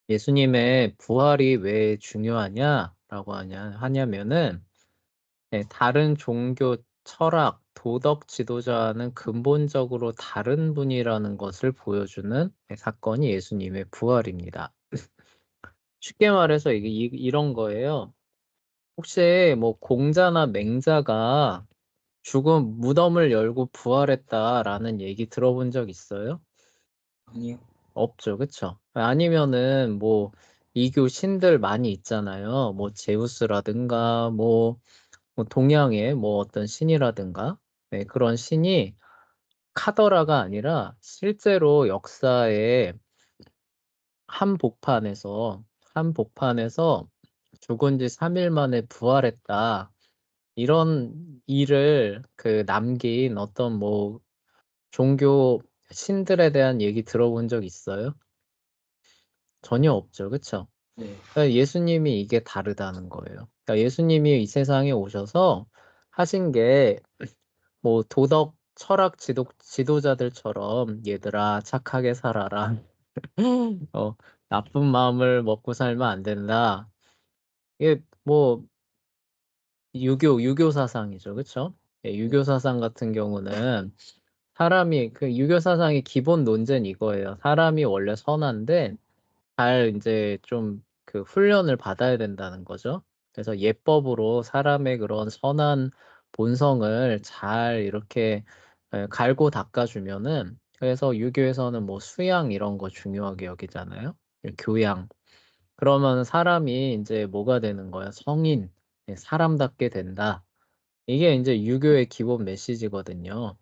예수님의 부활이 왜 중요하냐라고 하냐면은 다른 종교, 철학, 도덕 지도자는 근본적으로 다른 분이라는 것을 보여주는 사건이 예수님의 부활입니다. 쉽게 말해서 이게 이런 거예요. 혹시 뭐 공자나 맹자가 죽은 무덤을 열고 부활했다라는 얘기 들어본 적 있어요? 아니요. 없죠, 그쵸? 아니면은 뭐 이교 신들 많이 있잖아요. 뭐 제우스라든가 뭐 동양의 뭐 어떤 신이라든가 그런 신이 카더라가 아니라 실제로 역사에 한복판에서 죽은 지 3일 만에 부활했다. 이런 일을 남긴 어떤 뭐 종교 신들에 대한 얘기 들어본 적 있어요? 전혀 없죠, 그쵸? 네. 그러니까 예수님이 이게 다르다는 거예요. 그러니까 예수님이 이 세상에 오셔서 하신 게 뭐 도덕, 철학 지도자들처럼 얘들아 착하게 살아라. 어, 나쁜 마음을 먹고 살면 안 된다. 이게 뭐 유교 사상이죠, 그쵸? 네. 유교 사상 같은 경우는 사람이 유교 사상의 기본 논제는 이거예요. 사람이 원래 선한데 잘 이제 좀 훈련을 받아야 된다는 거죠. 그래서 예법으로 사람의 그런 선한 본성을 잘 이렇게 갈고 닦아주면은 그래서 유교에서는 뭐 수양 이런 거 중요하게 여기잖아요. 교양. 그러면 사람이 이제 뭐가 되는 거야? 성인, 사람답게 된다. 이게 이제 유교의 기본 메시지거든요.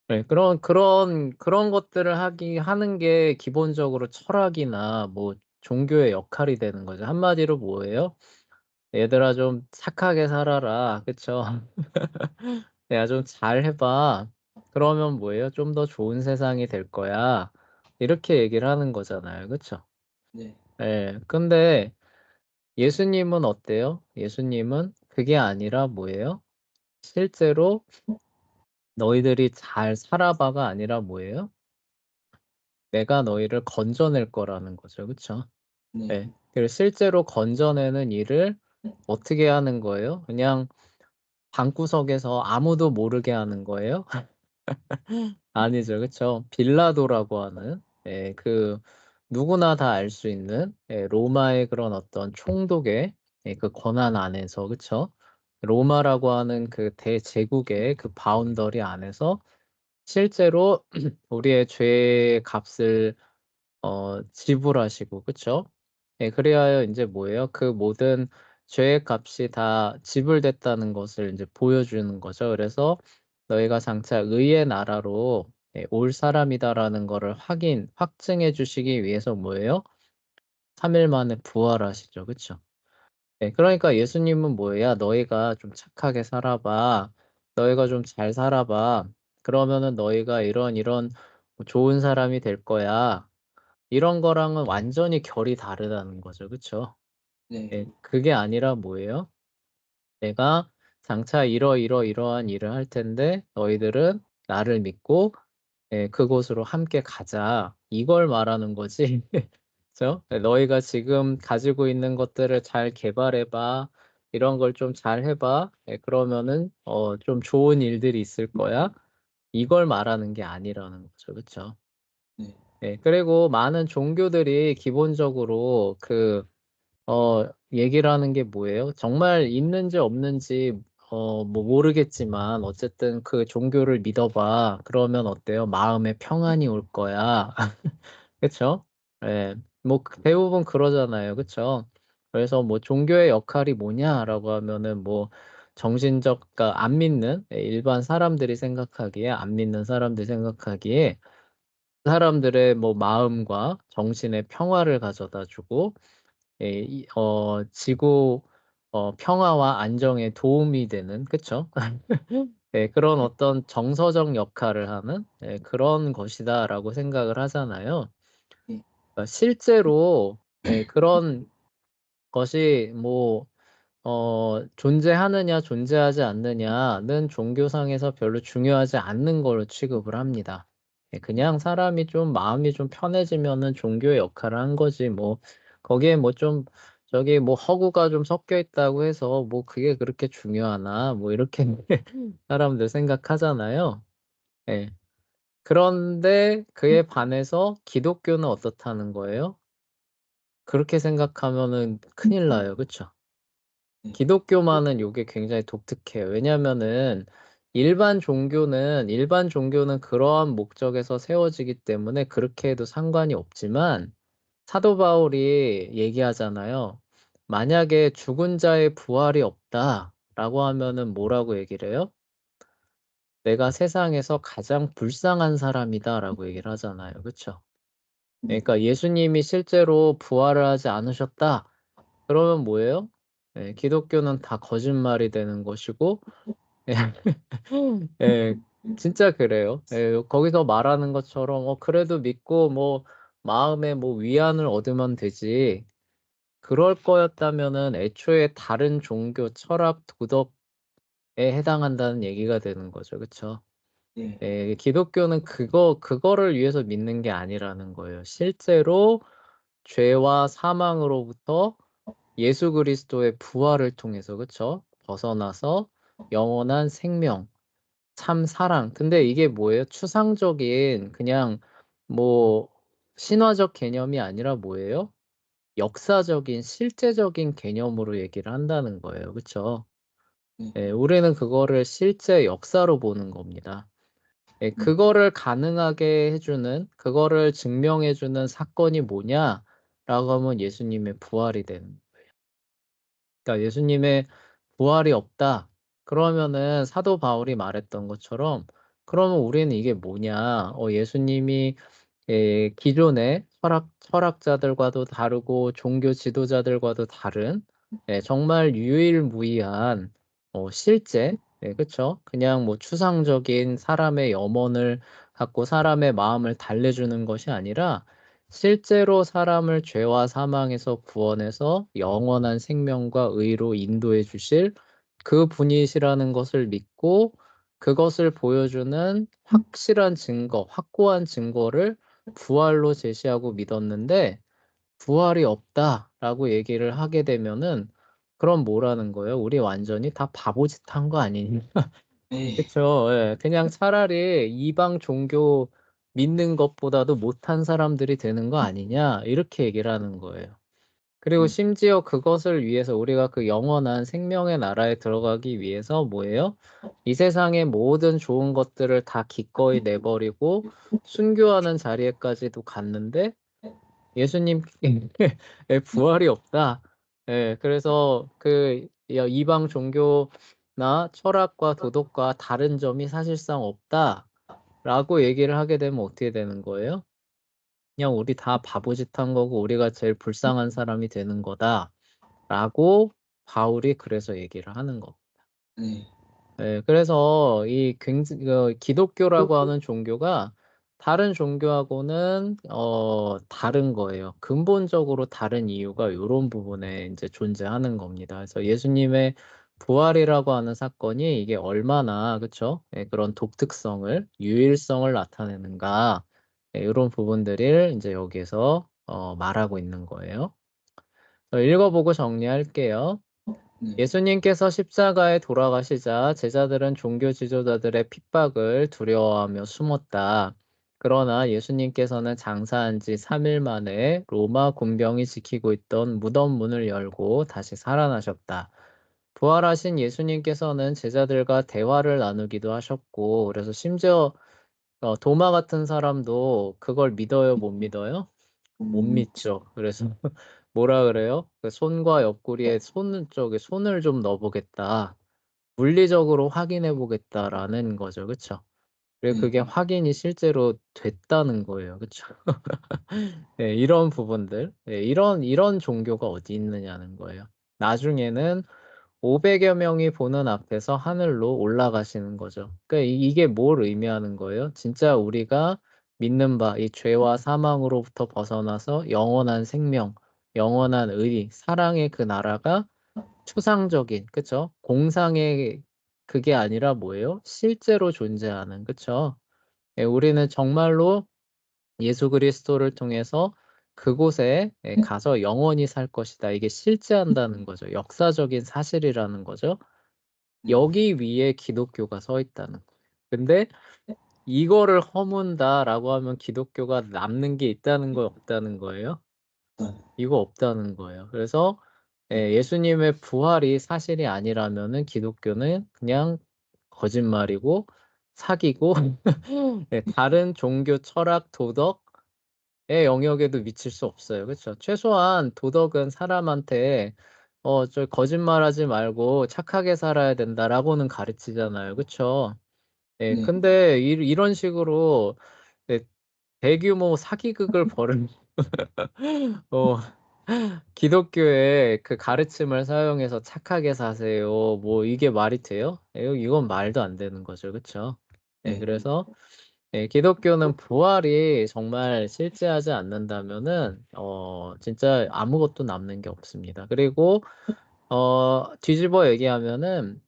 네, 그런 것들을 하는 게 기본적으로 철학이나 뭐 종교의 역할이 되는 거죠. 한마디로 뭐예요? 얘들아 좀 착하게 살아라. 그쵸? 야, 좀 잘 해봐. 그러면 뭐예요? 좀 더 좋은 세상이 될 거야. 이렇게 얘기를 하는 거잖아요. 그쵸? 네. 근데 예수님은 어때요? 예수님은 그게 아니라 뭐예요? 실제로 너희들이 잘 살아봐가 아니라 뭐예요? 내가 너희를 건져낼 거라는 거죠. 그쵸? 네. 네. 그래서 실제로 건져내는 일을 어떻게 하는 거예요? 그냥 방구석에서 아무도 모르게 하는 거예요? 아니죠. 그쵸? 빌라도라고 하는, 누구나 다 알 수 있는, 로마의 그런 어떤 총독의 그 권한 안에서, 그쵸? 로마라고 하는 그 대제국의 그 바운더리 안에서 실제로 우리의 죄의 값을 지불하시고, 그쵸? 그래야 이제 뭐예요? 그 모든 죄의 값이 다 지불됐다는 것을 이제 보여주는 거죠. 그래서 너희가 장차 의의 나라로 올 사람이다라는 거를 확증해 주시기 위해서 뭐예요? 3일 만에 부활하시죠. 그쵸? 그러니까 예수님은 뭐야? 너희가 좀 착하게 살아봐. 너희가 좀 잘 살아봐. 그러면은 너희가 이런 좋은 사람이 될 거야. 이런 거랑은 완전히 결이 다르다는 거죠. 그쵸? 네. 그게 아니라 뭐예요? 내가 장차 이러한 일을 할 텐데 너희들은 나를 믿고 그곳으로 함께 가자. 이걸 말하는 거지. 그죠? 너희가 지금 가지고 있는 것들을 잘 개발해 봐. 이런 걸 좀 잘 해봐. 그러면은 좀 좋은 일들이 있을 거야. 이걸 말하는 게 아니라는 거죠. 그쵸? 네. 그리고 많은 종교들이 기본적으로 얘기를 하는 게 뭐예요? 정말 있는지 없는지, 뭐 모르겠지만, 어쨌든 그 종교를 믿어봐. 그러면 어때요? 마음에 평안이 올 거야. 그쵸? 뭐 대부분 그러잖아요. 그쵸? 그래서 뭐 종교의 역할이 뭐냐라고 하면은 뭐 그러니까 안 믿는, 일반 사람들이 생각하기에, 안 믿는 사람들이 생각하기에, 사람들의 뭐 마음과 정신의 평화를 가져다 주고, 지구 평화와 안정에 도움이 되는, 그쵸? 그런 어떤 정서적 역할을 하는 그런 것이다라고 생각을 하잖아요. 네. 그러니까 실제로 그런 것이 뭐 존재하느냐 존재하지 않느냐는 종교상에서 별로 중요하지 않는 걸로 취급을 합니다. 그냥 사람이 좀 마음이 좀 편해지면은 종교의 역할을 한 거지. 뭐 거기에 뭐 좀 저기 뭐 허구가 좀 섞여 있다고 해서 뭐 그게 그렇게 중요하나 뭐 이렇게 사람들 생각하잖아요. 예. 그런데 그에 반해서 기독교는 어떻다는 거예요? 그렇게 생각하면은 큰일 나요. 그쵸? 네. 기독교만은 요게 굉장히 독특해요. 왜냐면은 일반 종교는 그러한 목적에서 세워지기 때문에 그렇게 해도 상관이 없지만 사도 바울이 얘기하잖아요. 만약에 죽은 자의 부활이 없다라고 하면은 뭐라고 얘기를 해요? 내가 세상에서 가장 불쌍한 사람이다라고 얘기를 하잖아요. 그쵸? 네. 그러니까 예수님이 실제로 부활을 하지 않으셨다. 그러면 뭐예요? 예, 기독교는 다 거짓말이 되는 것이고, 예, 예, 진짜 그래요. 예, 거기서 말하는 것처럼, 그래도 믿고, 뭐, 마음에 뭐 위안을 얻으면 되지. 그럴 거였다면은 애초에 다른 종교, 철학, 도덕에 해당한다는 얘기가 되는 거죠. 그쵸? 네. 예, 기독교는 그거를 위해서 믿는 게 아니라는 거예요. 실제로 죄와 사망으로부터 예수 그리스도의 부활을 통해서, 그쵸? 벗어나서 영원한 생명, 참 사랑. 근데 이게 뭐예요? 추상적인 그냥 뭐 신화적 개념이 아니라 뭐예요? 역사적인 실제적인 개념으로 얘기를 한다는 거예요. 그쵸? 네. 예, 우리는 그거를 실제 역사로 보는 겁니다. 예, 그거를 가능하게 해주는, 그거를 증명해주는 사건이 뭐냐라고 하면 예수님의 부활이 되는. 그러니까 예수님의 부활이 없다. 그러면은 사도 바울이 말했던 것처럼 그러면 우리는 이게 뭐냐? 예수님이 기존의 철학자들과도 다르고 종교 지도자들과도 다른 정말 유일무이한 실제 그쵸? 그냥 뭐 추상적인 사람의 염원을 갖고 사람의 마음을 달래주는 것이 아니라 실제로 사람을 죄와 사망에서 구원해서 영원한 생명과 의로 인도해 주실 그 분이시라는 것을 믿고 그것을 보여주는 확실한 증거, 확고한 증거를 부활로 제시하고 믿었는데 부활이 없다라고 얘기를 하게 되면은 그럼 뭐라는 거예요? 우리 완전히 다 바보짓 한 거 아니냐? 네. 그쵸. 예. 그냥 차라리 이방 종교 믿는 것보다도 못한 사람들이 되는 거 아니냐? 이렇게 얘기를 하는 거예요. 그리고 심지어 그것을 위해서 우리가 그 영원한 생명의 나라에 들어가기 위해서 뭐예요? 이 세상의 모든 좋은 것들을 다 기꺼이 내버리고 순교하는 자리에까지도 갔는데 예수님의 부활이 없다. 예, 그래서 그 이방 종교나 철학과 도덕과 다른 점이 사실상 없다라고 얘기를 하게 되면 어떻게 되는 거예요? 그냥 우리 다 바보짓 한 거고 우리가 제일 불쌍한 사람이 되는 거다라고 바울이 그래서 얘기를 하는 거. 네. 그래서 기독교라고 하는 종교가 다른 종교하고는 다른 거예요. 근본적으로 다른 이유가 요런 부분에 이제 존재하는 겁니다. 그래서 예수님의 부활이라고 하는 사건이 이게 얼마나 그쵸? 그런 독특성을, 유일성을 나타내는가 요런 부분들을 이제 여기에서 말하고 있는 거예요. 읽어보고 정리할게요. 네. 예수님께서 십자가에 돌아가시자 제자들은 종교 지도자들의 핍박을 두려워하며 숨었다. 그러나 예수님께서는 장사한 지 3일 만에 로마 군병이 지키고 있던 무덤 문을 열고 다시 살아나셨다. 부활하신 예수님께서는 제자들과 대화를 나누기도 하셨고, 그래서 심지어 도마 같은 사람도 그걸 믿어요, 못 믿어요? 못 믿죠. 그래서 뭐라 그래요? 그 손과 옆구리에 손을 좀 넣어보겠다. 물리적으로 확인해 보겠다라는 거죠. 그쵸? 그리고 네. 그게 확인이 실제로 됐다는 거예요. 그쵸? 네, 이런 부분들. 네, 이런 종교가 어디 있느냐는 거예요. 나중에는 500여 명이 보는 앞에서 하늘로 올라가시는 거죠. 그러니까 이게 뭘 의미하는 거예요? 진짜 우리가 믿는 바, 이 죄와 사망으로부터 벗어나서 영원한 생명, 영원한 의, 사랑의 그 나라가 추상적인, 그쵸? 공상의 그게 아니라 뭐예요? 실제로 존재하는, 그쵸? 우리는 정말로 예수 그리스도를 통해서 그곳에 가서 영원히 살 것이다. 이게 실제한다는 거죠. 역사적인 사실이라는 거죠. 네. 여기 위에 기독교가 서 있다는 거예요. 근데 이거를 허문다라고 하면 기독교가 남는 게 있다는 거 없다는 거예요? 네. 이거 없다는 거예요. 그래서 예수님의 부활이 사실이 아니라면은 기독교는 그냥 거짓말이고 사기고 다른 종교 철학 도덕의 영역에도 미칠 수 없어요. 그렇죠? 최소한 도덕은 사람한테 저 거짓말하지 말고 착하게 살아야 된다라고는 가르치잖아요. 그렇죠? 네. 근데 이런 식으로 예, 대규모 사기극을 벌은 어, 기독교의 그 가르침을 사용해서 착하게 사세요. 뭐 이게 말이 돼요? 이건 말도 안 되는 거죠. 그렇죠? 네. 그래서 기독교는 부활이 정말 실제하지 않는다면은 진짜 아무것도 남는 게 없습니다. 그리고 뒤집어 얘기하면은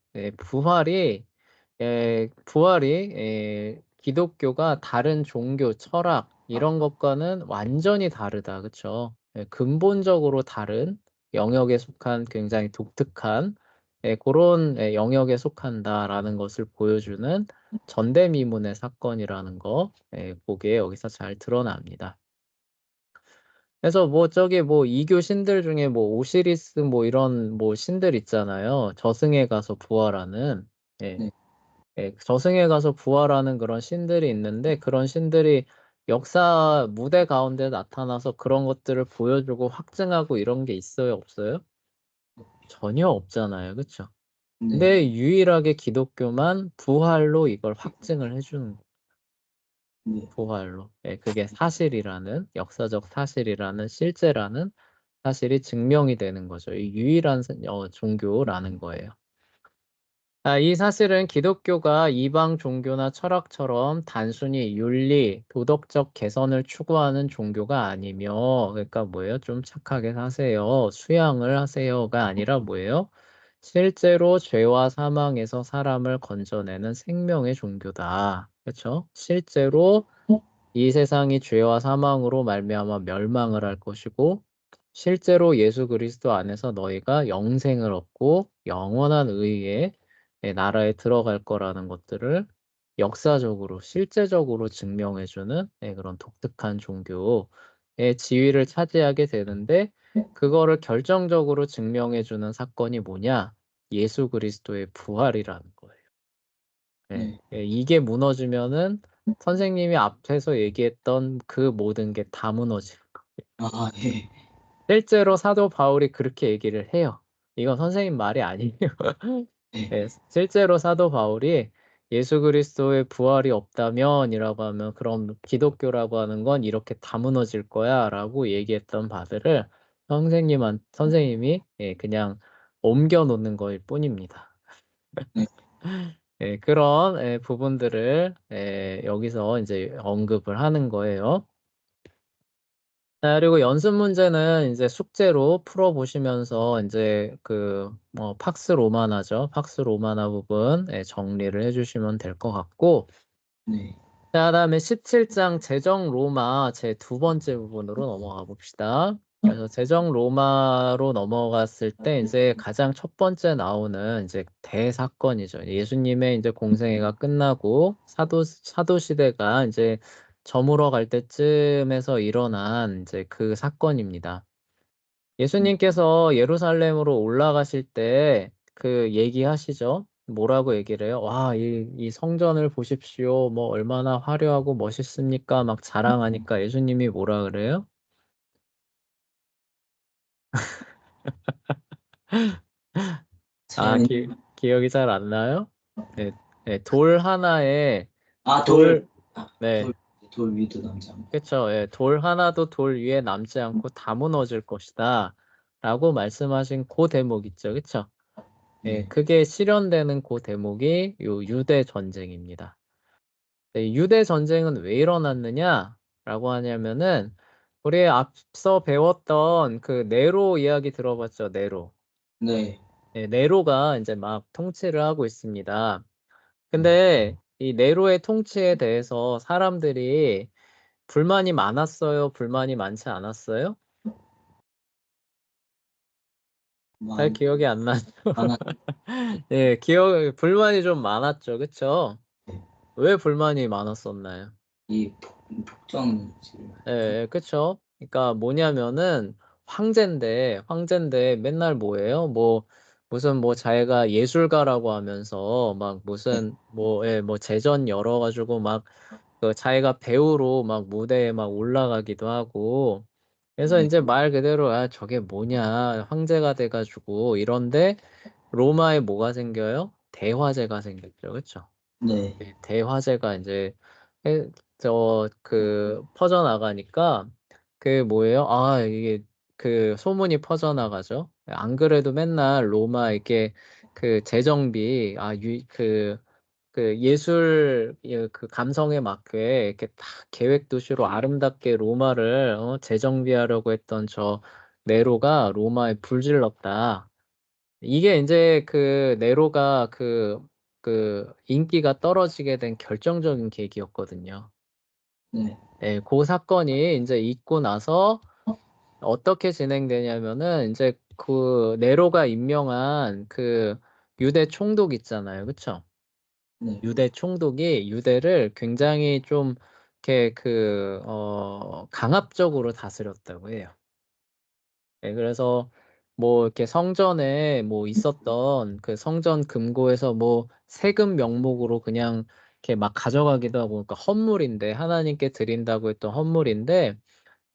기독교가 다른 종교, 철학 이런 것과는 완전히 다르다. 그쵸? 근본적으로 다른 영역에 속한 굉장히 독특한 그런 영역에 속한다라는 것을 보여주는 전대미문의 사건이라는 거 보기에 여기서 잘 드러납니다. 그래서 뭐 저기 뭐 이교 신들 중에 뭐 오시리스 뭐 이런 뭐 신들 있잖아요. 저승에 가서 부활하는 예. 네. 저승에 가서 부활하는 그런 신들이 있는데 그런 신들이 역사 무대 가운데 나타나서 그런 것들을 보여주고 확증하고 이런 게 있어요, 없어요? 전혀 없잖아요. 그렇죠? 네. 근데 유일하게 기독교만 부활로 이걸 확증을 해주는 거예요. 네. 부활로. 그게 사실이라는 역사적 사실이라는 실제라는 사실이 증명이 되는 거죠. 이 유일한 종교라는 거예요. 이 사실은 기독교가 이방 종교나 철학처럼 단순히 윤리, 도덕적 개선을 추구하는 종교가 아니며, 그러니까 뭐예요? 좀 착하게 사세요. 수양을 하세요가 아니라 뭐예요? 실제로 죄와 사망에서 사람을 건져내는 생명의 종교다. 그렇죠? 실제로 이 세상이 죄와 사망으로 말미암아 멸망을 할 것이고 실제로 예수 그리스도 안에서 너희가 영생을 얻고 영원한 의의 나라에 들어갈 거라는 것들을 역사적으로 실제적으로 증명해주는 그런 독특한 종교의 지위를 차지하게 되는데 그거를 결정적으로 증명해주는 사건이 뭐냐? 예수 그리스도의 부활이라는 거예요. 네. 이게 무너지면은 선생님이 앞에서 얘기했던 그 모든 게 다 무너지는 거예요. 아, 예. 실제로 사도 바울이 그렇게 얘기를 해요. 이건 선생님 말이 아니에요. 네. 실제로 사도 바울이 예수 그리스도의 부활이 없다면이라고 하면 그럼 기독교라고 하는 건 이렇게 다 무너질 거야라고 얘기했던 바들을 선생님이 그냥 옮겨 놓는 거일 뿐입니다. 네. 그런 부분들을 여기서 이제 언급을 하는 거예요. 자, 그리고 연습 문제는 이제 숙제로 풀어보시면서 이제 팍스 로마나죠. 팍스 로마나 부분 정리를 해주시면 될 것 같고, 네. 자, 그다음에 17장 제정 로마 제 두 번째 부분으로 넘어가 봅시다. 그래서 제정 로마로 넘어갔을 때 이제 가장 첫 번째 나오는 이제 대사건이죠. 예수님의 이제 공생애가 끝나고 사도 시대가 이제 저물어 갈 때쯤에서 일어난 이제 그 사건입니다. 예수님께서 예루살렘으로 올라가실 때 그 얘기하시죠? 뭐라고 얘기를 해요? 와, 이 성전을 보십시오. 뭐 얼마나 화려하고 멋있습니까? 막 자랑하니까 예수님이 뭐라 그래요? 아, 잘, 기억이 잘 안 나요? 네, 돌 하나에 아, 돌, 돌, 네, 돌 위도 남지 않고. 그쵸. 돌 하나도 돌 위에 남지 않고 다 무너질 것이다. 라고 말씀하신 그 대목 있죠. 그쵸? 네. 그게 실현되는 그 대목이 요 유대 전쟁입니다. 유대 전쟁은 왜 일어났느냐라고 하냐면은 우리 앞서 배웠던 그 네로 이야기 들어봤죠? 네로. 네. 네로가 이제 막 통치를 하고 있습니다. 네. 근데 이 네로의 통치에 대해서 사람들이 불만이 많았어요? 불만이 많지 않았어요? 잘 많, 기억이 안 나죠? 많아, 예, 불만이 좀 많았죠. 그쵸? 왜 불만이 많았었나요? 폭정질. 예, 그쵸? 그러니까 뭐냐면은 황제인데 맨날 뭐예요? 무슨 자기가 예술가라고 하면서 막 무슨 뭐 제전 열어가지고 막 그 자기가 배우로 막 무대에 막 올라가기도 하고 그래서 네, 이제 말 그대로 저게 뭐냐 황제가 돼가지고 이런데 로마에 뭐가 생겨요? 대화제가 생겼죠. 그쵸? 네, 대화제가 이제 퍼져나가니까 그 뭐예요? 이게 그 소문이 퍼져나가죠. 안 그래도 맨날 로마 이렇게 그 재정비 그 예술 그 감성에 맞게 이렇게 딱 계획 도시로 아름답게 로마를 재정비하려고 했던 저 네로가 로마에 불질렀다. 이게 이제 그 네로가 그 인기가 떨어지게 된 결정적인 계기였거든요. 네, 예, 그 사건이 이제 있고 나서 어떻게 진행되냐면은 이제 그 네로가 임명한 그 유대 총독 있잖아요. 그쵸? 네, 유대 총독이 유대를 굉장히 좀 이렇게 강압적으로 다스렸다고 해요. 네, 그래서 이렇게 성전에 있었던 그 성전 금고에서 세금 명목으로 그냥 이렇게 막 가져가기도 하고, 그러니까 헌물인데, 하나님께 드린다고 했던 헌물인데,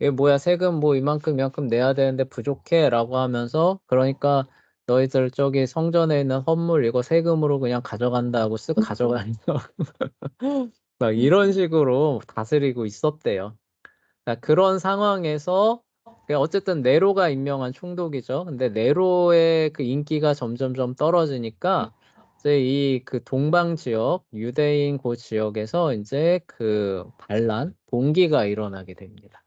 이게 뭐야, 세금 이만큼 내야 되는데 부족해 라고 하면서, 그러니까 너희들 저기 성전에 있는 헌물 이거 세금으로 그냥 가져간다고 쓱 가져가는 막 이런 식으로 다스리고 있었대요. 그러니까 그런 상황에서 어쨌든 네로가 임명한 총독이죠. 근데 네로의 그 인기가 점점점 떨어지니까 이제 이 그 동방 지역, 유대인 그 지역에서 이제 그 봉기가 일어나게 됩니다.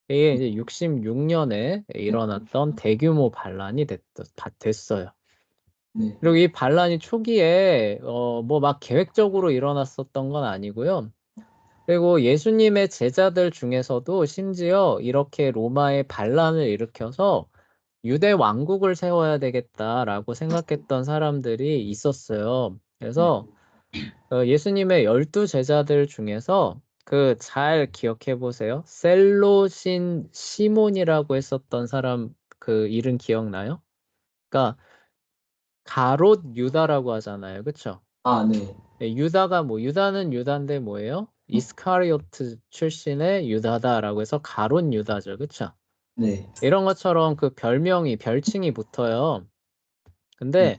이게 이제 66년에 일어났던 대규모 반란이 됐어요. 네, 그리고 이 반란이 초기에 막 계획적으로 일어났었던 건 아니고요. 그리고 예수님의 제자들 중에서도 심지어 이렇게 로마의 반란을 일으켜서 유대 왕국을 세워야 되겠다라고 생각했던 사람들이 있었어요. 그래서 예수님의 12제자들 중에서 그 잘 기억해 보세요. 셀로신 시몬이라고 했었던 사람 그 이름 기억나요? 그러니까 가롯 유다라고 하잖아요. 그쵸? 네, 유다는 유다인데 뭐예요? 이스카리오트 출신의 유다다라고 해서 가론 유다죠. 그쵸? 네, 이런 것처럼 그 별칭이 붙어요. 네, 근데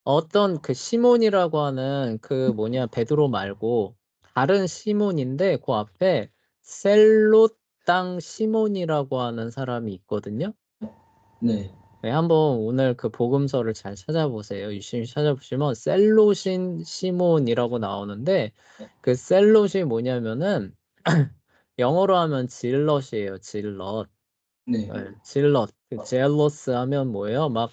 어떤 그 시몬이라고 하는 그 베드로 말고 다른 시몬인데 그 앞에 셀롯 땅 시몬이라고 하는 사람이 있거든요. 네, 네, 한번 오늘 그 복음서를 잘 찾아보세요. 유심히 찾아보시면 셀롯인 시몬이라고 나오는데 그 셀롯이 뭐냐면은 영어로 하면 질럿이에요. 질럿. 네, 네, 질럿. 그 제러스 하면 뭐예요? 막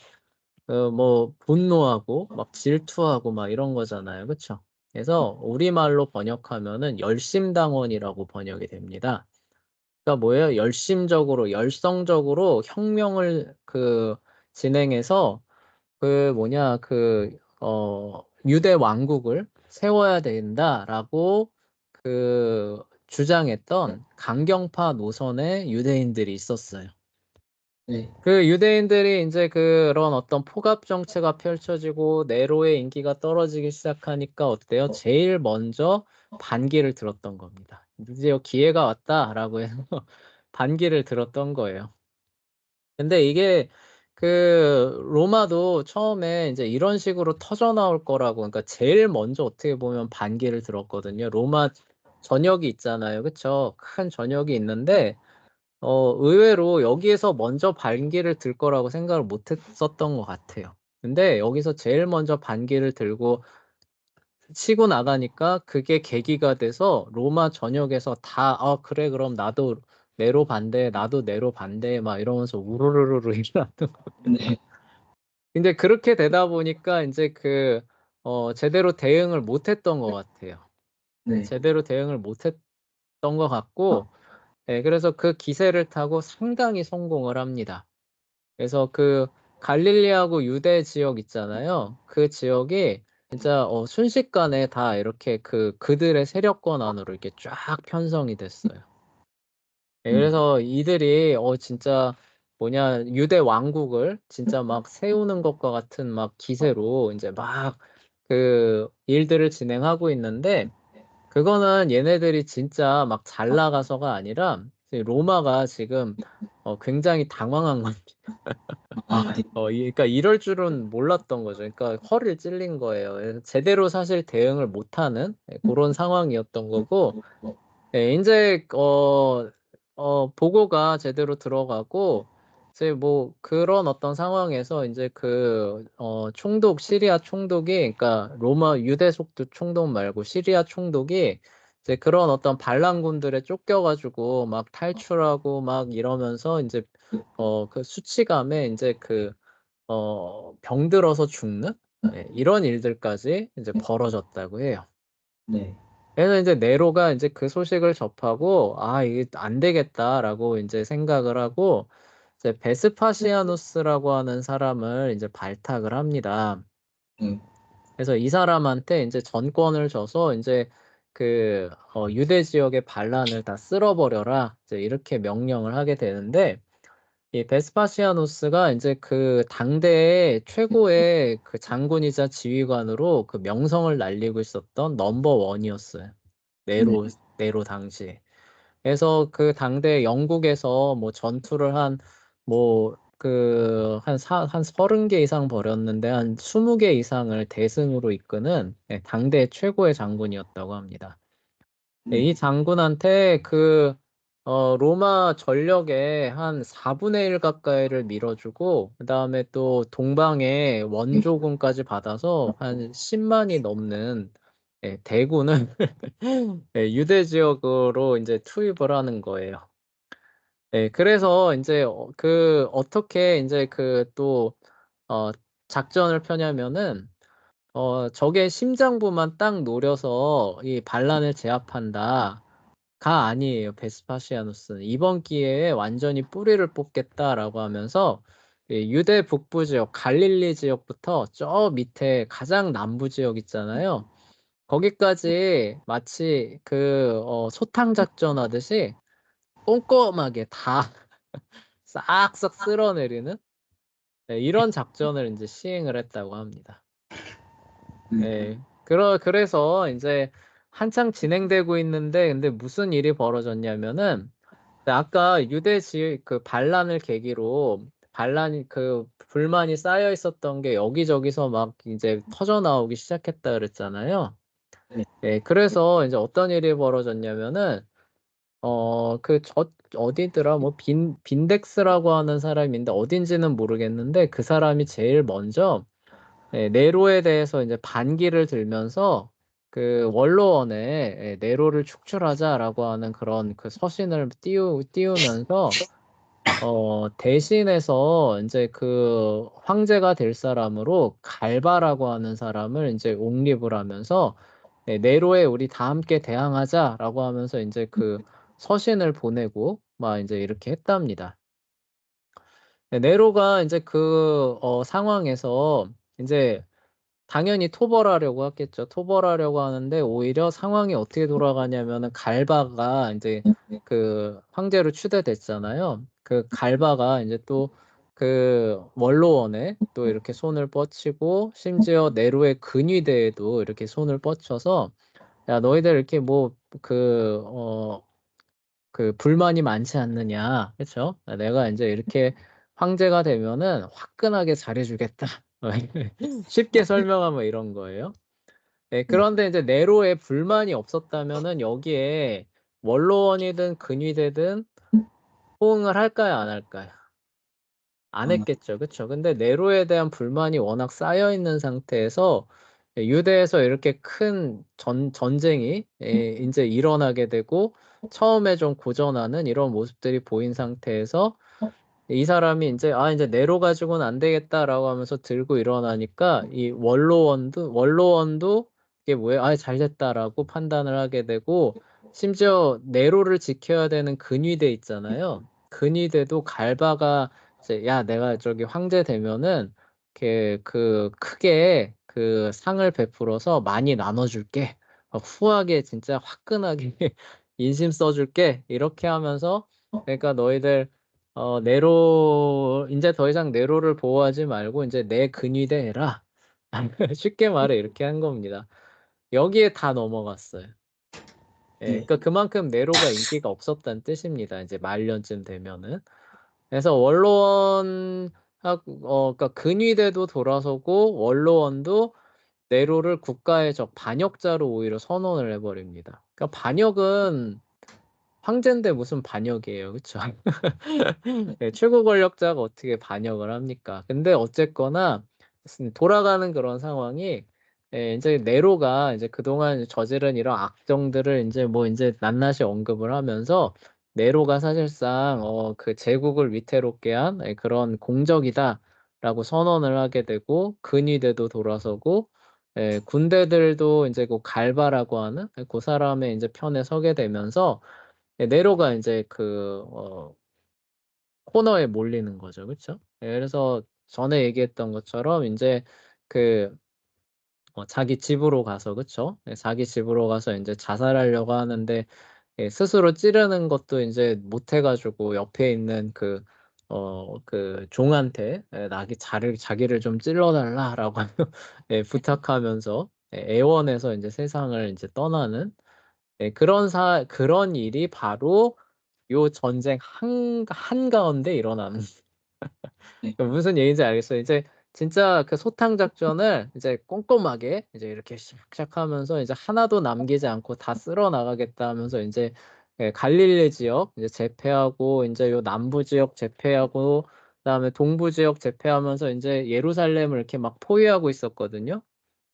분노하고 막 질투하고 막 이런 거잖아요. 그쵸? 그래서 우리말로 번역하면은 열심당원이라고 번역이 됩니다. 그러니까 뭐예요? 열성적으로 혁명을 진행해서 유대 왕국을 세워야 된다라고 주장했던 강경파 노선의 유대인들이 있었어요. 네, 그 유대인들이 이제 그런 어떤 포갑 정체가 펼쳐지고 네로의 인기가 떨어지기 시작하니까 어때요? 제일 먼저 반기를 들었던 겁니다. 드디어 기회가 왔다라고 해서 반기를 들었던 거예요. 근데 이게 로마도 처음에 이제 이런 식으로 터져 나올 거라고, 그러니까 제일 먼저 어떻게 보면 반기를 들었거든요. 로마 전역이 있잖아요. 그쵸? 큰 전역이 있는데, 의외로 여기에서 먼저 반기를 들 거라고 생각을 못 했었던 것 같아요. 근데 여기서 제일 먼저 반기를 들고 치고 나가니까 그게 계기가 돼서 로마 전역에서 다, 그래, 그럼 나도 네로 반대, 막 이러면서 우르르르 일어났던 거. 네, 근데 그렇게 되다 보니까 이제 제대로 대응을 못했던 것 같아요. 네. 제대로 대응을 못했던 것 같고, 그래서 그 기세를 타고 상당히 성공을 합니다. 그래서 그 갈릴리하고 유대 지역 있잖아요. 그 지역이 진짜 순식간에 다 이렇게 그들의 세력권 안으로 이렇게 쫙 편성이 됐어요. 그래서 이들이 진짜 뭐냐 유대 왕국을 진짜 막 세우는 것과 같은 막 기세로 이제 막 그 일들을 진행하고 있는데 그거는 얘네들이 진짜 막 잘 나가서가 아니라 로마가 지금 굉장히 당황한 겁니다. 아, 네. 그러니까 이럴 줄은 몰랐던 거죠. 그러니까 허를 찔린 거예요. 그래서 제대로 사실 대응을 못하는 그런 상황이었던 거고, 이제 보고가 제대로 들어가고, 이제 뭐 그런 어떤 상황에서 이제 총독 시리아 총독이, 그러니까 로마 유대 속도 총독 말고 시리아 총독이 이제 그런 어떤 반란군들에 쫓겨가지고 막 탈출하고 막 이러면서 이제 그 수치감에 이제 병들어서 죽는 이런 일들까지 이제 벌어졌다고 해요. 네. 그래서 이제 네로가 이제 그 소식을 접하고 아 이게 안 되겠다라고 이제 생각을 하고 이제 베스파시아누스라고 하는 사람을 이제 발탁을 합니다. 네. 그래서 이 사람한테 이제 전권을 줘서 이제 유대 지역의 반란을 다 쓸어버려라 이제 이렇게 명령을 하게 되는데 이 베스파시아누스가 이제 그 당대의 최고의 그 장군이자 지휘관으로 그 명성을 날리고 있었던 넘버 원이었어요. 네. 네로 당시. 그래서 그 당대 영국에서 뭐 전투를 한 30개 이상 벌였는데 한 20개 이상을 대승으로 이끄는 당대 최고의 장군이었다고 합니다. 이 장군한테 로마 전력의 한 4분의 1 가까이를 밀어주고, 그 다음에 또 동방의 원조군까지 받아서 한 10만이 넘는 대군을 유대 지역으로 이제 투입을 하는 거예요. 그래서 이제 어떻게 이제 작전을 펴냐면은, 적의 심장부만 딱 노려서 이 반란을 제압한다. 가 아니에요. 베스파시아누스는 이번 기회에 완전히 뿌리를 뽑겠다라고 하면서 유대 북부 지역, 갈릴리 지역부터 저 밑에 가장 남부 지역 있잖아요. 거기까지 마치 소탕 작전 하듯이 꼼꼼하게 다 싹싹 쓸어내리는 이런 작전을 이제 시행을 했다고 합니다. 네. 그래서 이제 한창 진행되고 있는데 근데 무슨 일이 벌어졌냐면은 아까 반란을 계기로 반란이 불만이 쌓여 있었던 게 여기저기서 막 이제 터져 나오기 시작했다 그랬잖아요. 네. 그래서 이제 어떤 일이 벌어졌냐면은 어디더라 뭐 빈덱스라고 하는 사람인데 어딘지는 모르겠는데 그 사람이 제일 먼저 네로에 대해서 이제 반기를 들면서 그 원로원에 네로를 축출하자라고 하는 그런 그 서신을 띄우면서 대신해서 이제 그 황제가 될 사람으로 갈바라고 하는 사람을 이제 옹립을 하면서 네로에 우리 다 함께 대항하자라고 하면서 이제 그 서신을 보내고 막 이제 이렇게 했답니다. 네로가 이제 상황에서 이제 당연히 토벌하려고 했겠죠. 토벌하려고 하는데 오히려 상황이 어떻게 돌아가냐면은 갈바가 이제 그 황제로 추대됐잖아요. 그 갈바가 이제 또 그 원로원에 또 이렇게 손을 뻗치고 심지어 네로의 근위대에도 이렇게 손을 뻗쳐서 야 너희들 이렇게 불만이 많지 않느냐, 그렇죠? 내가 이제 이렇게 황제가 되면은 화끈하게 잘해주겠다. 쉽게 설명하면 이런 거예요. 네. 그런데 이제 네로에 불만이 없었다면은 여기에 원로원이든 근위대든 호응을 할까요, 안 할까요? 안 아, 했겠죠, 그렇죠? 근데 네로에 대한 불만이 워낙 쌓여 있는 상태에서 유대에서 이렇게 큰 전쟁이 이제 일어나게 되고 처음에 좀 고전하는 이런 모습들이 보인 상태에서 이 사람이 이제 내로 가지고는 안 되겠다라고 하면서 들고 일어나니까 이 원로원도 이게 뭐예요? 잘 됐다라고 판단을 하게 되고 심지어 내로를 지켜야 되는 근위대 있잖아요. 근위대도 갈바가 이제 야 내가 저기 황제 되면은 그 크게 그 상을 베풀어서 많이 나눠줄게. 후하게 진짜 화끈하게 인심 써줄게. 이렇게 하면서 그러니까 너희들 이제 더 이상 네로를 보호하지 말고 이제 내 근위대 해라. 쉽게 말해 이렇게 한 겁니다. 여기에 다 넘어갔어요. 예, 네. 그러니까 그만큼 네로가 인기가 없었다는 뜻입니다. 이제 말년쯤 되면은. 그래서 그러니까 근위대도 돌아서고 원로원도 네로를 국가의 적 반역자로 오히려 선언을 해버립니다. 그러니까 반역은 황제인데 무슨 반역이에요, 그렇죠? 네, 최고 권력자가 어떻게 반역을 합니까? 근데 어쨌거나 돌아가는 그런 상황이 이제 네로가 이제 그동안 저지른 이런 악정들을 이제 낱낱이 언급을 하면서 네로가 사실상 그 제국을 위태롭게 한 그런 공적이다라고 선언을 하게 되고 근위대도 돌아서고 군대들도 이제 그 갈바라고 하는 그 사람의 이제 편에 서게 되면서 네로가 이제 코너에 몰리는 거죠. 그렇죠? 그래서 전에 얘기했던 것처럼 이제 그 자기 집으로 가서 그렇죠? 자기 집으로 가서 이제 자살하려고 하는데 스스로 찌르는 것도 이제 못 해가지고 옆에 있는 그 종한테 자기를 좀 찔러달라라고 부탁하면서 애원해서 이제 세상을 이제 떠나는 그런 일이 바로 요 전쟁 한가운데 일어나는. 네. 무슨 얘기인지 알겠어요. 이제 진짜 그 소탕 작전을 이제 꼼꼼하게 이제 이렇게 샥샥 하면서 이제 하나도 남기지 않고 다 쓸어 나가겠다 하면서 이제 갈릴리 지역 이제 제패하고 이제 요 남부 지역 제패하고 그다음에 동부 지역 제패하면서 이제 예루살렘을 이렇게 막 포위하고 있었거든요.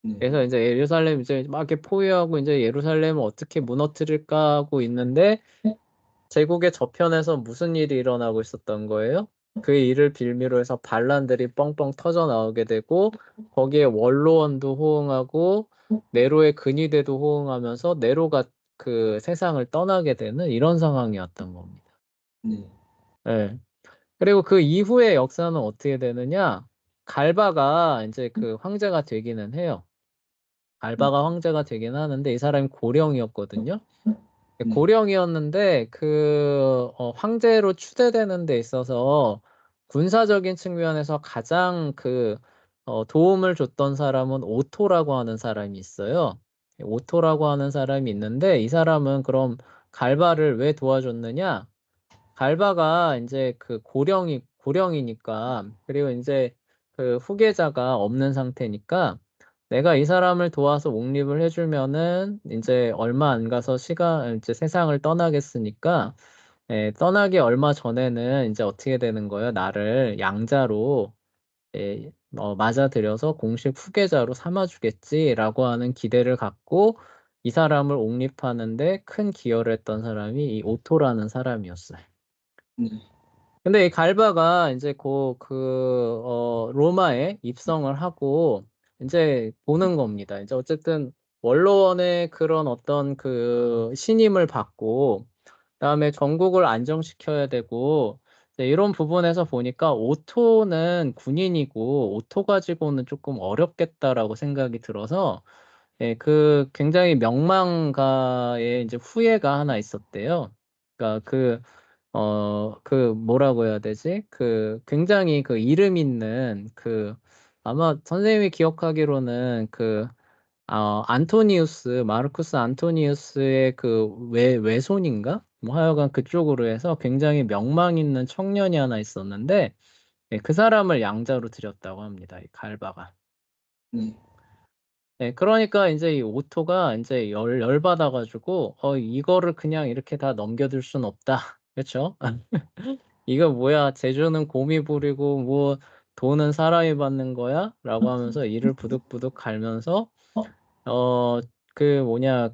네. 그래서 이제 예루살렘 이제 막 이렇게 포위하고 이제 예루살렘을 어떻게 무너뜨릴까 하고 있는데 제국의 저편에서 무슨 일이 일어나고 있었던 거예요? 그 일을 빌미로 해서 반란들이 뻥뻥 터져 나오게 되고 거기에 원로원도 호응하고 네로의 근위대도 호응하면서 네로가 그 세상을 떠나게 되는 이런 상황이었던 겁니다. 네. 예. 그리고 그 이후의 역사는 어떻게 되느냐? 갈바가 이제 그 황제가 되기는 해요. 갈바가 황제가 되긴 하는데 이 사람이 고령이었거든요. 네. 고령이었는데 황제로 추대되는 데 있어서 군사적인 측면에서 가장 도움을 줬던 사람은 오토라고 하는 사람이 있어요. 오토라고 하는 사람이 있는데 이 사람은 그럼 갈바를 왜 도와줬느냐? 갈바가 이제 그 고령이니까 그리고 이제 그 후계자가 없는 상태니까 내가 이 사람을 도와서 옹립을 해주면은 이제 얼마 안 가서 이제 세상을 떠나겠으니까 떠나기 얼마 전에는 이제 어떻게 되는 거예요? 나를 양자로 맞아들여서 공식 후계자로 삼아주겠지라고 하는 기대를 갖고 이 사람을 옹립하는데 큰 기여를 했던 사람이 이 오토라는 사람이었어요. 네. 근데 이 갈바가 이제 로마에 입성을 하고 이제 보는 겁니다. 이제 어쨌든 원로원의 그런 어떤 그 신임을 받고 그다음에 전국을 안정시켜야 되고 이런 부분에서 보니까 오토는 군인이고 오토 가지고는 조금 어렵겠다라고 생각이 들어서 그 굉장히 명망가의 이제 후예가 하나 있었대요. 그러니까 뭐라고 해야 되지? 굉장히 그 이름 있는 아마 선생님이 기억하기로는 마르쿠스 안토니우스의 외손인가? 뭐 하여간 그쪽으로 해서 굉장히 명망 있는 청년이 하나 있었는데, 그 사람을 양자로 들였다고 합니다. 이 갈바가. 네. 네, 그러니까 이제 이 오토가 이제 열받아가지고, 이거를 그냥 이렇게 다 넘겨둘 순 없다. 그렇죠? 이거 뭐야? 제주는 곰이 부리고 뭐 돈은 사람이 받는 거야? 라고 하면서 이를 부득부득 갈면서 어 그 뭐냐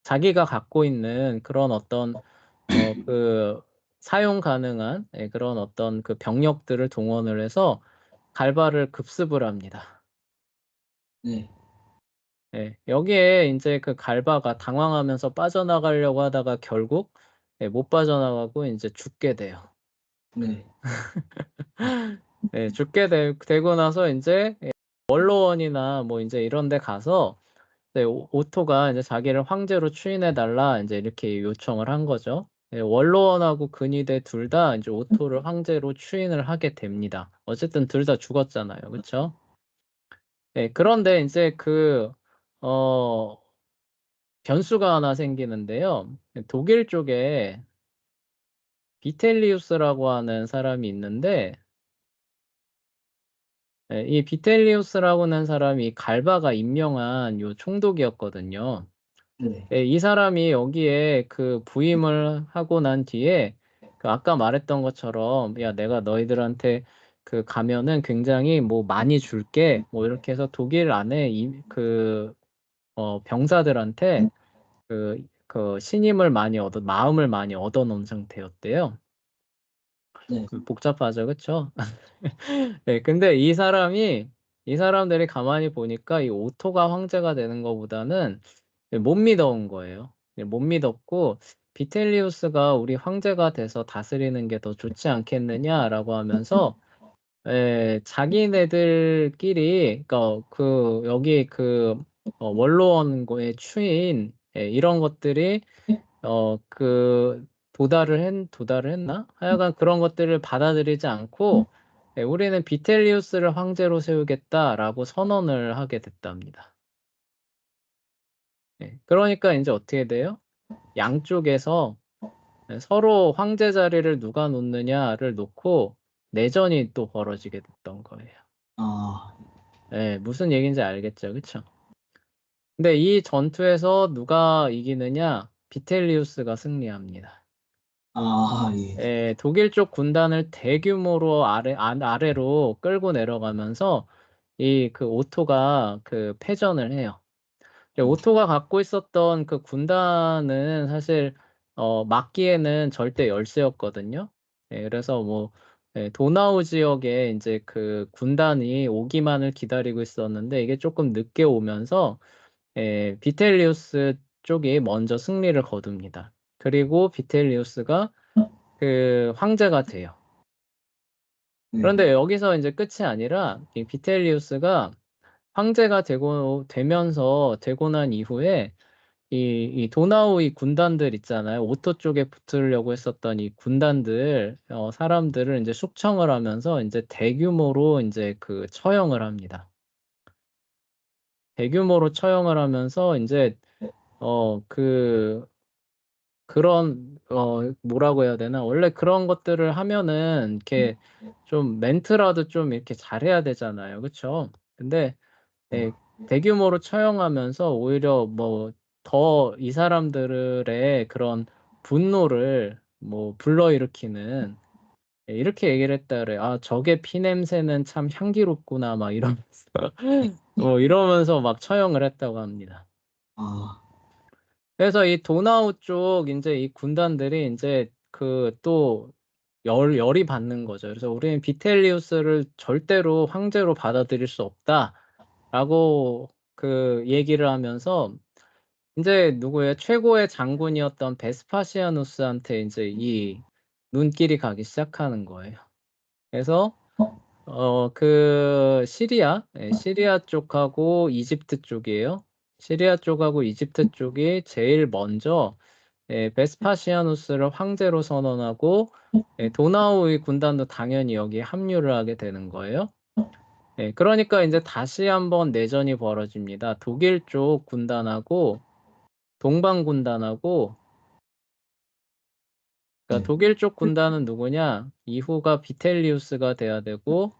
자기가 갖고 있는 그런 어떤 그 사용 가능한 그런 어떤 그 병력들을 동원을 해서 갈바를 급습을 합니다. 네. 여기에 이제 그 갈바가 당황하면서 빠져나가려고 하다가 결국 못 빠져나가고 이제 죽게 돼요. 네. 죽게 되고 나서 이제 원로원이나 뭐 이제 이런 데 가서 오토가 이제 자기를 황제로 추인해 달라 이제 이렇게 요청을 한 거죠. 원로원하고 근위대 둘 다 이제 오토를 황제로 추인을 하게 됩니다. 어쨌든 둘 다 죽었잖아요. 그렇죠? 그런데 이제 변수가 하나 생기는데요. 독일 쪽에 비텔리우스라고 하는 사람이 있는데 이 비텔리우스라고 하는 사람이 갈바가 임명한 요 총독이었거든요. 네. 이 사람이 여기에 그 부임을 하고 난 뒤에 그 아까 말했던 것처럼 야 내가 너희들한테 그 가면은 굉장히 뭐 많이 줄게 뭐 이렇게 해서 독일 안에 병사들한테 그 신임을 많이 마음을 많이 얻어놓은 상태였대요. 네. 복잡하죠, 그쵸? 근데 이 사람들이 가만히 보니까 이 오토가 황제가 되는 것보다는 못 믿어온 거예요. 못 믿었고, 비텔리우스가 우리 황제가 돼서 다스리는 게 더 좋지 않겠느냐라고 하면서, 자기네들끼리, 그러니까 여기 원로원의 추인, 이런 것들이 도달을 했나? 하여간 그런 것들을 받아들이지 않고, 우리는 비텔리우스를 황제로 세우겠다라고 선언을 하게 됐답니다. 그러니까 이제 어떻게 돼요? 양쪽에서 서로 황제 자리를 누가 놓느냐를 놓고 내전이 또 벌어지게 됐던 거예요. 아, 무슨 얘기인지 알겠죠? 그쵸? 근데 이 전투에서 누가 이기느냐? 비텔리우스가 승리합니다. 예. 독일 쪽 군단을 대규모로 아래로 끌고 내려가면서 그 오토가 그 패전을 해요. 오토가 갖고 있었던 그 군단은 사실 막기에는 절대 열세였거든요. 그래서 뭐 도나우 지역에 이제 그 군단이 오기만을 기다리고 있었는데 이게 조금 늦게 오면서 비텔리우스 쪽이 먼저 승리를 거둡니다. 그리고 비텔리우스가 그 황제가 돼요. 그런데 여기서 이제 끝이 아니라 이 비텔리우스가 황제가 되고 난 이후에 이 도나우 이 군단들 있잖아요. 오토 쪽에 붙으려고 했었던 이 군단들 사람들을 이제 숙청을 하면서 이제 대규모로 이제 그 처형을 합니다. 대규모로 처형을 하면서 이제 그런 뭐라고 해야 되나? 원래 그런 것들을 하면은 이렇게 좀 멘트라도 좀 이렇게 잘해야 되잖아요. 그렇죠? 근데 대규모로 처형하면서 오히려 뭐 더 이 사람들의 그런 분노를 뭐 불러일으키는 이렇게 얘기를 했다 그래. 아, 적의 피 냄새는 참 향기롭구나 막 이러면서 뭐 이러면서 막 처형을 했다고 합니다. 아, 그래서 이 도나우 쪽 이제 이 군단들이 이제 그 또 열이 받는 거죠. 그래서 우리는 비텔리우스를 절대로 황제로 받아들일 수 없다라고 그 얘기를 하면서 이제 누구예요? 최고의 장군이었던 베스파시아누스한테 이제 이 눈길이 가기 시작하는 거예요. 그래서 시리아 쪽하고 이집트 쪽이에요. 시리아 쪽하고 이집트 쪽이 제일 먼저 베스파시아누스를 황제로 선언하고 도나우의 군단도 당연히 여기에 합류를 하게 되는 거예요. 그러니까 이제 다시 한번 내전이 벌어집니다. 독일 쪽 군단하고 동방 군단하고 그러니까 독일 쪽 군단은 누구냐? 이후가 비텔리우스가 돼야 되고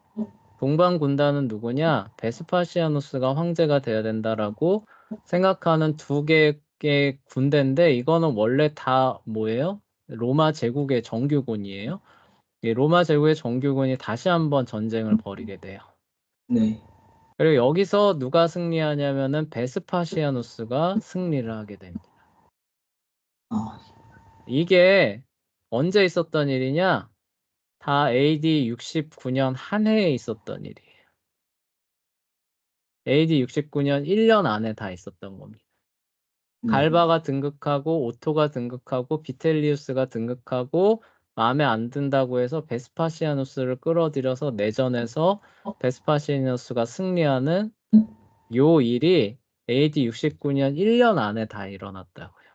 동방 군단은 누구냐? 베스파시아누스가 황제가 돼야 된다라고 생각하는 두 개의 군대인데 이거는 원래 다 뭐예요? 로마 제국의 정규군이에요. 이 로마 제국의 정규군이 다시 한번 전쟁을 벌이게 돼요. 네. 그리고 여기서 누가 승리하냐면은 베스파시아누스가 승리를 하게 됩니다. 아, 이게 언제 있었던 일이냐? 다 AD 69년 한 해에 있었던 일이에요. AD 69년 1년 안에 다 있었던 겁니다. 네. 갈바가 등극하고 오토가 등극하고 비텔리우스가 등극하고 마음에 안 든다고 해서 베스파시아누스를 끌어들여서 내전에서 베스파시아누스가 승리하는 요 일이 AD 69년 1년 안에 다 일어났다고요.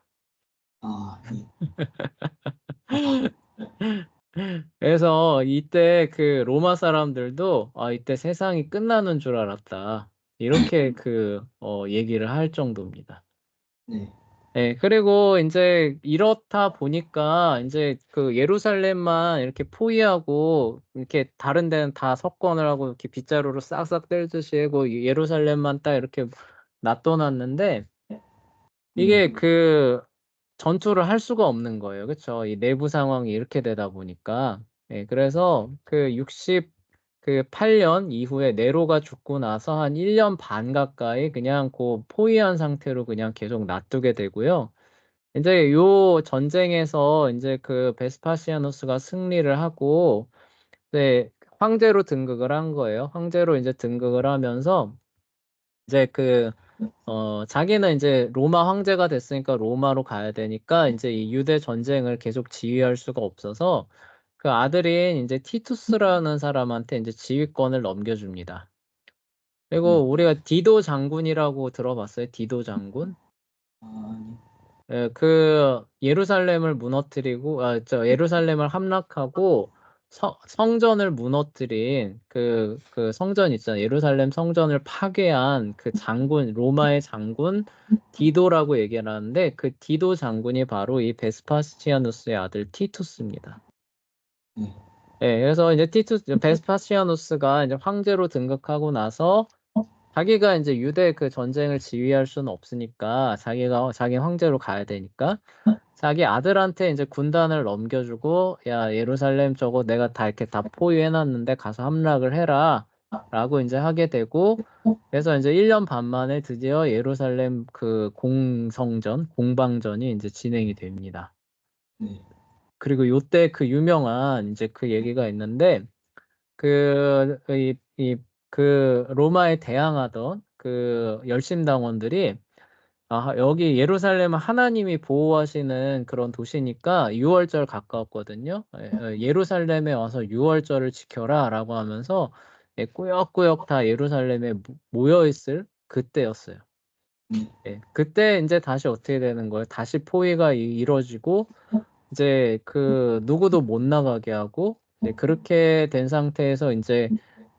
아, 예. 그래서 이때 그 로마 사람들도 이때 세상이 끝나는 줄 알았다. 이렇게 얘기를 할 정도입니다. 네. 네, 그리고 이제 이렇다 보니까 이제 그 예루살렘만 이렇게 포위하고 이렇게 다른 데는 다 석권을 하고 이렇게 빗자루로 싹싹 떼듯이 하고 예루살렘만 딱 이렇게 놔둬놨는데 이게 그 전투를 할 수가 없는 거예요. 그렇죠? 이 내부 상황이 이렇게 되다 보니까. 예, 그래서 그 68년 이후에 네로가 죽고 나서 한 1년 반 가까이 그냥 그 포위한 상태로 그냥 계속 놔두게 되고요. 이제 요 전쟁에서 이제 그 베스파시아누스가 승리를 하고 네, 황제로 등극을 한 거예요. 황제로 이제 등극을 하면서 이제 자기는 이제 로마 황제가 됐으니까 로마로 가야 되니까 이제 이 유대 전쟁을 계속 지휘할 수가 없어서 그 아들인 이제 티투스라는 사람한테 이제 지휘권을 넘겨줍니다. 그리고 우리가 디도 장군이라고 들어봤어요? 디도 장군? 아, 예, 예루살렘을 무너뜨리고, 예루살렘을 함락하고 성전을 무너뜨린 그 성전 있잖아요. 예루살렘 성전을 파괴한 그 장군, 로마의 장군 디도라고 얘기를 하는데 그 디도 장군이 바로 이 베스파시아누스의 아들 티투스입니다. 네. 예, 그래서 이제 베스파시아누스가 이제 황제로 등극하고 나서 자기가 이제 유대 그 전쟁을 지휘할 수는 없으니까 자기 황제로 가야 되니까 자기 아들한테 이제 군단을 넘겨주고 야 예루살렘 저거 내가 다 이렇게 다 포위해놨는데 가서 함락을 해라 라고 이제 하게 되고 그래서 이제 1년 반 만에 드디어 예루살렘 그 공방전이 이제 진행이 됩니다. 네. 그리고 요때 그 유명한 이제 그 얘기가 있는데 그 로마에 대항하던 그 열심당원들이 여기 예루살렘은 하나님이 보호하시는 그런 도시니까 유월절 가까웠거든요. 예루살렘에 와서 유월절을 지켜라 라고 하면서 꾸역꾸역 다 예루살렘에 모여 있을 그때였어요. 그때 이제 다시 어떻게 되는 거예요? 다시 포위가 이루어지고 이제 누구도 못 나가게 하고 그렇게 된 상태에서 이제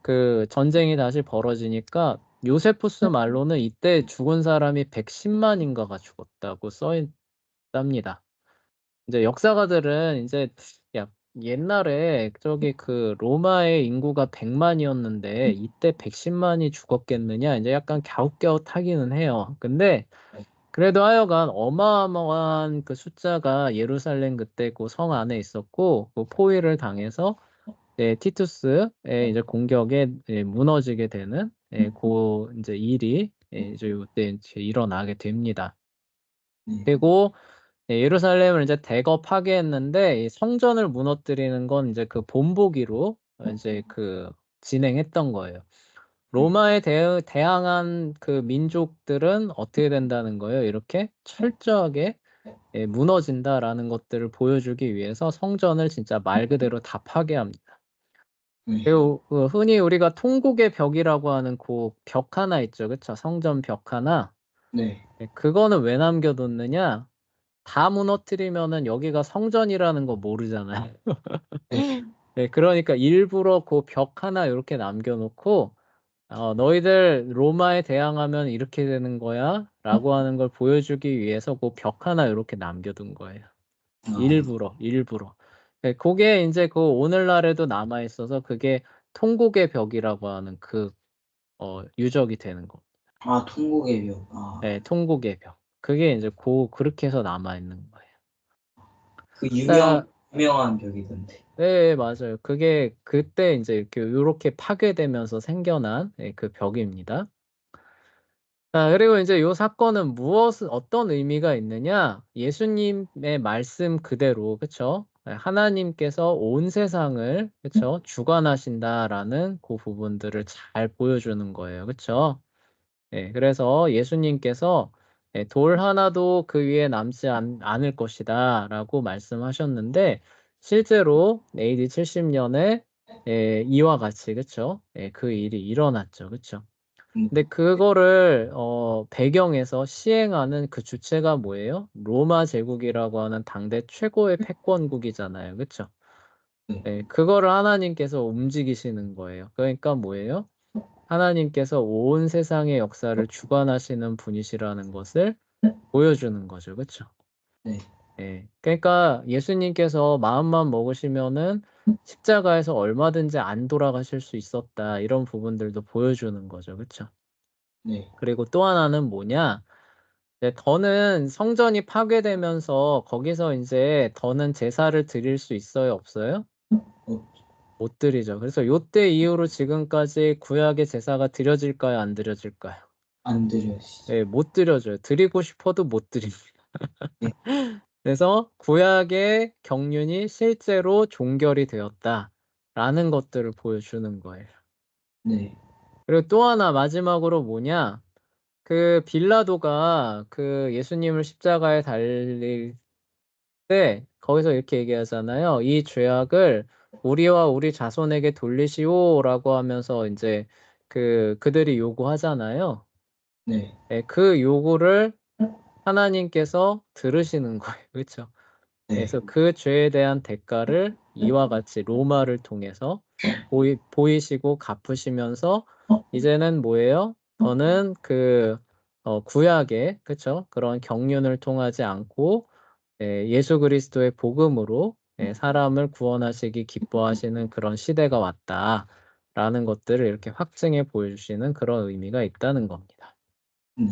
그 전쟁이 다시 벌어지니까 요세푸스 말로는 이때 죽은 사람이 110만인가가 죽었다고 써있답니다. 이제 역사가들은 이제 야 옛날에 저기 그 로마의 인구가 100만이었는데 이때 110만이 죽었겠느냐 이제 약간 갸웃갸웃하기는 해요. 근데 그래도 하여간 어마어마한 그 숫자가 예루살렘 그때 그 성 안에 있었고 그 포위를 당해서 티투스의 이제 공격에 무너지게 되는 이제 일이 이제 이때 이제 일어나게 됩니다. 그리고 예루살렘을 이제 대거 파괴했는데 이 성전을 무너뜨리는 건 이제 그 본보기로 이제 진행했던 거예요. 로마에 대항한 그 민족들은 어떻게 된다는 거예요? 이렇게 철저하게 무너진다라는 것들을 보여주기 위해서 성전을 진짜 말 그대로 다 파괴합니다. 그리고 흔히 우리가 통곡의 벽이라고 하는 그 벽 하나 있죠. 그쵸? 성전 벽 하나. 네. 그거는 왜 남겨뒀느냐? 다 무너뜨리면은 여기가 성전이라는 거 모르잖아요. 네, 그러니까 일부러 그 벽 하나 이렇게 남겨놓고 너희들 로마에 대항하면 이렇게 되는 거야 라고 하는 걸 보여주기 위해서 그 벽 하나 이렇게 남겨둔 거예요. 일부러. 네, 그게 이제 오늘날에도 남아있어서 그게 통곡의 벽이라고 하는 유적이 되는 거. 아, 통곡의 벽. 네, 통곡의 벽. 그게 이제 그렇게 해서 남아있는 거예요. 그 자, 유명한 벽이던데. 네, 맞아요. 그게 그때 이제 이렇게 파괴되면서 생겨난 그 벽입니다. 자, 그리고 이제 이 사건은 어떤 의미가 있느냐? 예수님의 말씀 그대로, 그쵸? 하나님께서 온 세상을 그쵸? 주관하신다라는 그 부분들을 잘 보여주는 거예요. 그쵸? 예, 그래서 예수님께서 돌 하나도 그 위에 남지 않을 것이다 라고 말씀하셨는데 실제로 AD 70년에 이와 같이 그쵸? 그 일이 일어났죠. 그쵸? 근데 그거를 배경에서 시행하는 그 주체가 뭐예요? 로마 제국이라고 하는 당대 최고의 패권국이잖아요. 그쵸? 네, 그거를 하나님께서 움직이시는 거예요. 그러니까 뭐예요? 하나님께서 온 세상의 역사를 주관하시는 분이시라는 것을 보여주는 거죠. 그쵸? 네. 예. 그러니까 예수님께서 마음만 먹으시면은 십자가에서 얼마든지 안 돌아가실 수 있었다. 이런 부분들도 보여주는 거죠. 그쵸? 네. 그리고 또 하나는 뭐냐? 더는 성전이 파괴되면서 거기서 이제 더는 제사를 드릴 수 있어요? 없어요? 못 드리죠. 그래서 요때 이후로 지금까지 구약의 제사가 드려질까요? 안 드려질까요? 안 드려지죠. 예, 못 드려져요. 드리고 싶어도 못 드립니다. 네. 그래서 구약의 경륜이 실제로 종결이 되었다라는 것들을 보여주는 거예요. 네. 그리고 또 하나 마지막으로 뭐냐? 그 빌라도가 그 예수님을 십자가에 달릴 때 거기서 이렇게 얘기하잖아요. 이 죄악을 우리와 우리 자손에게 돌리시오라고 하면서 이제 그들이 요구하잖아요. 네. 네, 그 요구를 하나님께서 들으시는 거예요. 그렇죠? 네. 그래서 그 죄에 대한 대가를 이와 같이 로마를 통해서 보이시고 갚으시면서 이제는 뭐예요? 더는 구약의 그쵸? 그런 경륜을 통하지 않고 예수 그리스도의 복음으로 사람을 구원하시기 기뻐하시는 그런 시대가 왔다라는 것들을 이렇게 확증해 보여주시는 그런 의미가 있다는 겁니다. 네.